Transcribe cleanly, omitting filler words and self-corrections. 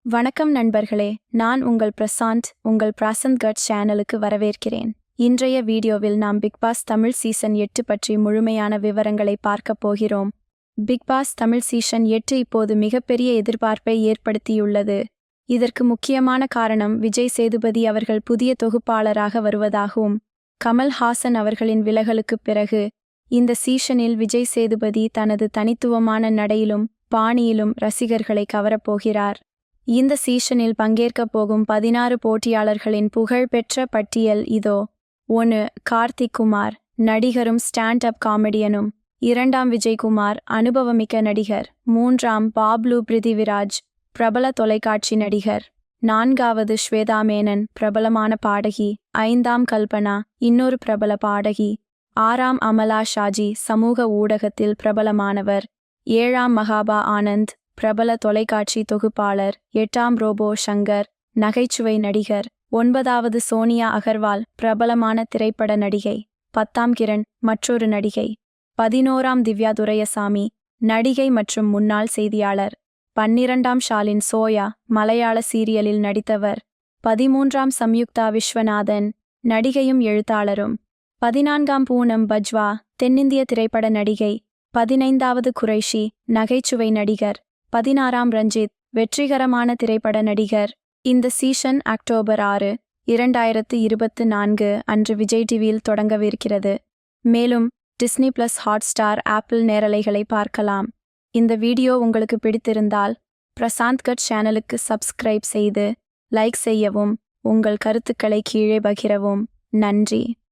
வணக்கம் நண்பர்களே, நான் உங்கள் பிரசாந்த். உங்கள் பிரசாந்த் கட் சேனலுக்கு வரவேற்கிறேன். இன்றைய வீடியோவில் நாம் பிக் பாஸ் தமிழ் சீசன் 8 பற்றி முழுமையான விவரங்களை பார்க்கப் போகிறோம். பிக் பாஸ் தமிழ் சீசன் 8 இப்போது மிகப்பெரிய எதிர்பார்ப்பை ஏற்படுத்தியுள்ளது. இதற்கு முக்கியமான காரணம் விஜய் சேதுபதி அவர்கள் புதிய தொகுப்பாளராக வருவதாகவும் கமல்ஹாசன் அவர்களின் விலகலுக்குப் பிறகு இந்த சீசனில் விஜய் சேதுபதி தனது தனித்துவமான நடையிலும் பாணியிலும் ரசிகர்களை கவரப்போகிறார். இந்த சீசனில் பங்கேற்கப் போகும் 16 போட்டியாளர்களின் புகழ்பெற்ற பட்டியல் இதோ. 1. கார்த்திக் குமார், நடிகரும் ஸ்டாண்ட் அப் காமெடியனும். 2. விஜய்குமார், அனுபவமிக்க நடிகர். 3. பாப்லு பிரிதிவிராஜ், பிரபல தொலைக்காட்சி நடிகர். 4. ஸ்வேதா மேனன், பிரபலமான பாடகி. 5. கல்பனா, இன்னொரு பிரபல பாடகி. 6. அமலா ஷாஜி, சமூக ஊடகத்தில் பிரபலமானவர். 7. மகாபா ஆனந்த், பிரபல தொலைக்காட்சி தொகுப்பாளர். 8. ரோபோ சங்கர், நகைச்சுவை நடிகர். 9. சோனியா அகர்வால், பிரபலமான திரைப்பட நடிகை. 10. கிரண், மற்றொரு நடிகை. 11. திவ்யா துரையசாமி, நடிகை மற்றும் முன்னாள் செய்தியாளர். 12. ஷாலின் சோயா, மலையாள சீரியலில் நடித்தவர். 13. சம்யுக்தா விஸ்வநாதன், நடிகையும் எழுத்தாளரும். 14. பூனம் பஜ்வா, தென்னிந்திய திரைப்பட நடிகை. 15. குரைஷி, நகைச்சுவை நடிகர். 16. ரஞ்சித், வெற்றிகரமான திரைப்பட நடிகர். இந்த சீசன் அக்டோபர் 6, 2024 அன்று விஜய் டிவியில் தொடங்கவிருக்கிறது. மேலும் டிஸ்னி பிளஸ், ஹாட்ஸ்டார், ஆப்பிள் நேரலைகளை பார்க்கலாம். இந்த வீடியோ உங்களுக்கு பிடித்திருந்தால் பிரசாந்த் கட் சேனலுக்கு சப்ஸ்கிரைப் செய்து லைக் செய்யவும், உங்கள் கருத்துக்களை கீழே பகிரவும். நன்றி.